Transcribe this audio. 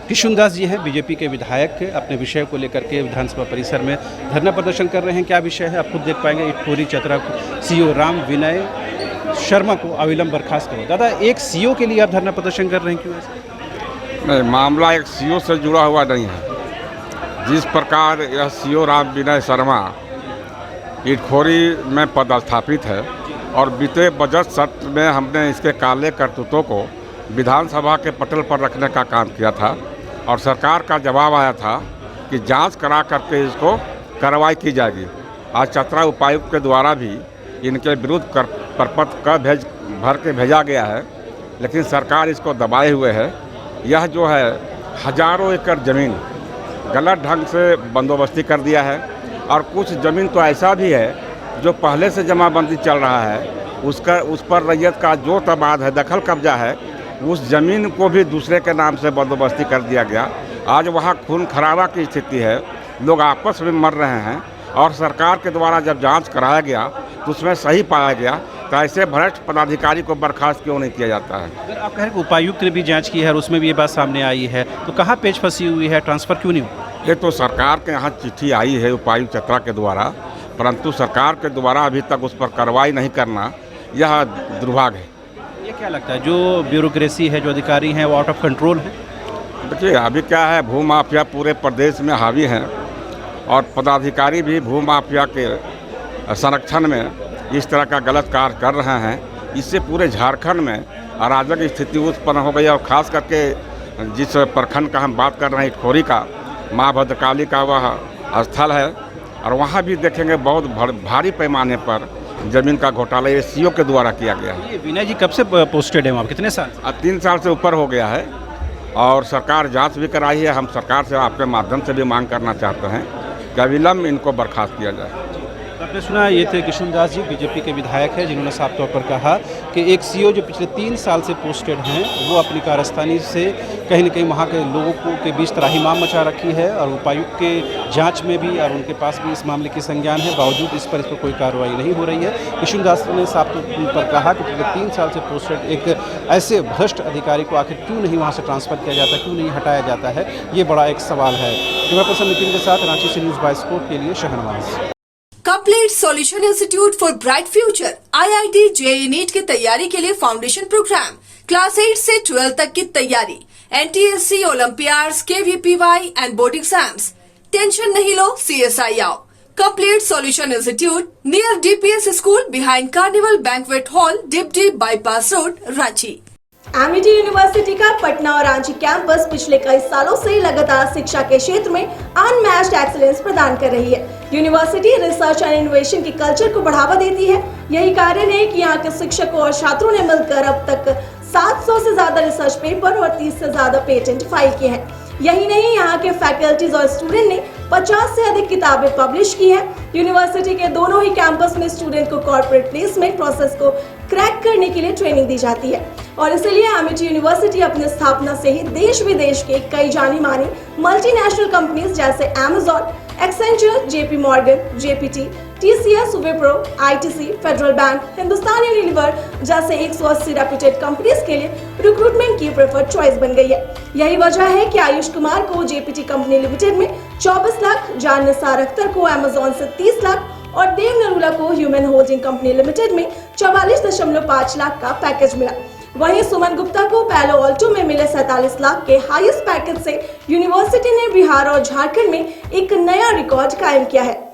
किशुनदास जी हैं, बीजेपी के विधायक, अपने विषय को लेकर के विधानसभा परिसर में धरना प्रदर्शन कर रहे हैं। क्या विषय है आप खुद देख पाएंगे। इटखोरी चतरा सीओ राम विनय शर्मा को अविलंब बर्खास्त करो। दादा, एक सीओ के लिए आप धरना प्रदर्शन कर रहे हैं, क्यों ऐसा? नहीं, मामला एक सीओ से जुड़ा हुआ नहीं है। जिस प्रकार यह सीओ राम विनय शर्मा इटखोरी में पदस्थापित है और बीते बजट सत्र में हमने इसके काले करतूतों को विधानसभा के पटल पर रखने का काम किया था और सरकार का जवाब आया था कि जांच करा करके इसको कार्रवाई की जाएगी। आज चतरा उपायुक्त के द्वारा भी इनके विरुद्ध प्रपत्र का भर के भेजा गया है, लेकिन सरकार इसको दबाए हुए है। यह जो है हजारों एकड़ ज़मीन गलत ढंग से बंदोबस्ती कर दिया है और कुछ ज़मीन तो ऐसा भी है जो पहले से जमाबंदी चल रहा है, उस पर रैयत का जो तबाद है, दखल कब्जा है, उस ज़मीन को भी दूसरे के नाम से बंदोबस्ती कर दिया गया। आज वहाँ खून खराबा की स्थिति है, लोग आपस में मर रहे हैं और सरकार के द्वारा जब जांच कराया गया तो उसमें सही पाया गया, तो ऐसे भ्रष्ट पदाधिकारी को बर्खास्त क्यों नहीं किया जाता है। अगर आप कह रहे हैं उपायुक्त ने भी जांच की है और उसमें भी ये बात सामने आई है, तो कहाँ पेच फंसी हुई है, ट्रांसफ़र क्यों नहीं हुआ? ये तो सरकार के यहाँ चिट्ठी आई है उपायुक्त चतरा के द्वारा, परंतु सरकार के द्वारा अभी तक उस पर कार्रवाई नहीं करना यह दुर्भाग्य है। ये क्या लगता है, जो ब्यूरोक्रेसी है, जो अधिकारी हैं, वो आउट ऑफ कंट्रोल है? देखिए, अभी क्या है, भूमाफिया पूरे प्रदेश में हावी हैं और पदाधिकारी भी भूमाफिया के संरक्षण में इस तरह का गलत कार्य कर रहे हैं। इससे पूरे झारखंड में अराजक स्थिति उत्पन्न हो गई और ख़ास करके जिस प्रखंड का हम बात कर रहे हैं, इटखोरी का, माँ भद्रकाली का वह स्थल है और वहाँ भी देखेंगे बहुत भारी पैमाने पर ज़मीन का घोटाला ये सीओ के द्वारा किया गया है। ये विनय जी कब से पोस्टेड है वहाँ, कितने साल? अब 3 साल से ऊपर हो गया है और सरकार जांच भी कराई है। हम सरकार से आपके माध्यम से भी मांग करना चाहते हैं कि अविलंब इनको बर्खास्त किया जाए। आपने सुना, ये थे किशुनदास जी, बीजेपी के विधायक हैं, जिन्होंने साफ तौर पर कहा कि एक सीओ जो पिछले 3 साल से पोस्टेड हैं, वो अपनी कारस्तानी से कहीं न कहीं वहाँ के लोगों को के बीच त्राहिमाम मचा रखी है और उपायुक्त के जांच में भी और उनके पास भी इस मामले की संज्ञान है, बावजूद इस पर कोई कार्रवाई नहीं हो रही है। किशुनदास ने साफ तौर पर कहा कि पिछले 3 साल से पोस्टेड एक ऐसे भ्रष्ट अधिकारी को आखिर क्यों नहीं वहाँ से ट्रांसफ़र किया जाता, क्यों नहीं हटाया जाता है, ये बड़ा एक सवाल है। कैमरा पर्सन नितिन के साथ रांची से न्यूज़ बाय स्पोर्ट के लिए Shahnawaz. Complete solution institute for bright future IIT JEE NEET की तैयारी के लिए फाउंडेशन प्रोग्राम, क्लास 8 से 12 तक की तैयारी, NTSC, Olympiads, KVPY and board exams. Tension नहीं लो, CSI आओ। Complete solution institute near DPS school behind carnival banquet hall, डिपडी bypass road, Ranchi. Amity University का पटना और रांची कैंपस पिछले कई सालों से लगातार शिक्षा के क्षेत्र में अनमैच्ड एक्सीलेंस प्रदान कर रही है। यूनिवर्सिटी रिसर्च एंड इनोवेशन के कल्चर को बढ़ावा देती है। यही कारण है कि यहाँ के शिक्षकों और छात्रों ने मिलकर अब तक 700 से ज्यादा रिसर्च पेपर और 30 से ज्यादा पेटेंट फाइल किए हैं। यही नहीं, यहाँ के फैकल्टीज और स्टूडेंट ने 50 से अधिक किताबें पब्लिश की हैं। यूनिवर्सिटी के दोनों ही कैंपस में स्टूडेंट को कॉर्पोरेट प्लेसमेंट प्रोसेस को क्रैक करने के लिए ट्रेनिंग दी जाती है और इसलिए एमिटी यूनिवर्सिटी अपनी स्थापना से ही देश विदेश के कई जानी मानी मल्टीनेशनल कंपनीज जैसे Amazon, Accenture, JP Morgan, JPT, TCS, Wipro, ITC, federal bank, Hindustan Unilever जैसे 180 रेप्यूटेड कंपनीज के लिए रिक्रूटमेंट की प्रेफर्ड चॉइस बन गई है। यही वजह है कि आयुष कुमार को JPT कंपनी लिमिटेड में 24 लाख, जान निसार अख्तर को अमेजॉन से 30 लाख और देव नरूला को ह्यूमन होल्डिंग कंपनी लिमिटेड में 44.5 लाख का पैकेज मिला। वहीं सुमन गुप्ता को पैलो ऑल्टो में मिले 47 लाख के हाईएस्ट पैकेज से यूनिवर्सिटी ने बिहार और झारखंड में एक नया रिकॉर्ड कायम किया है।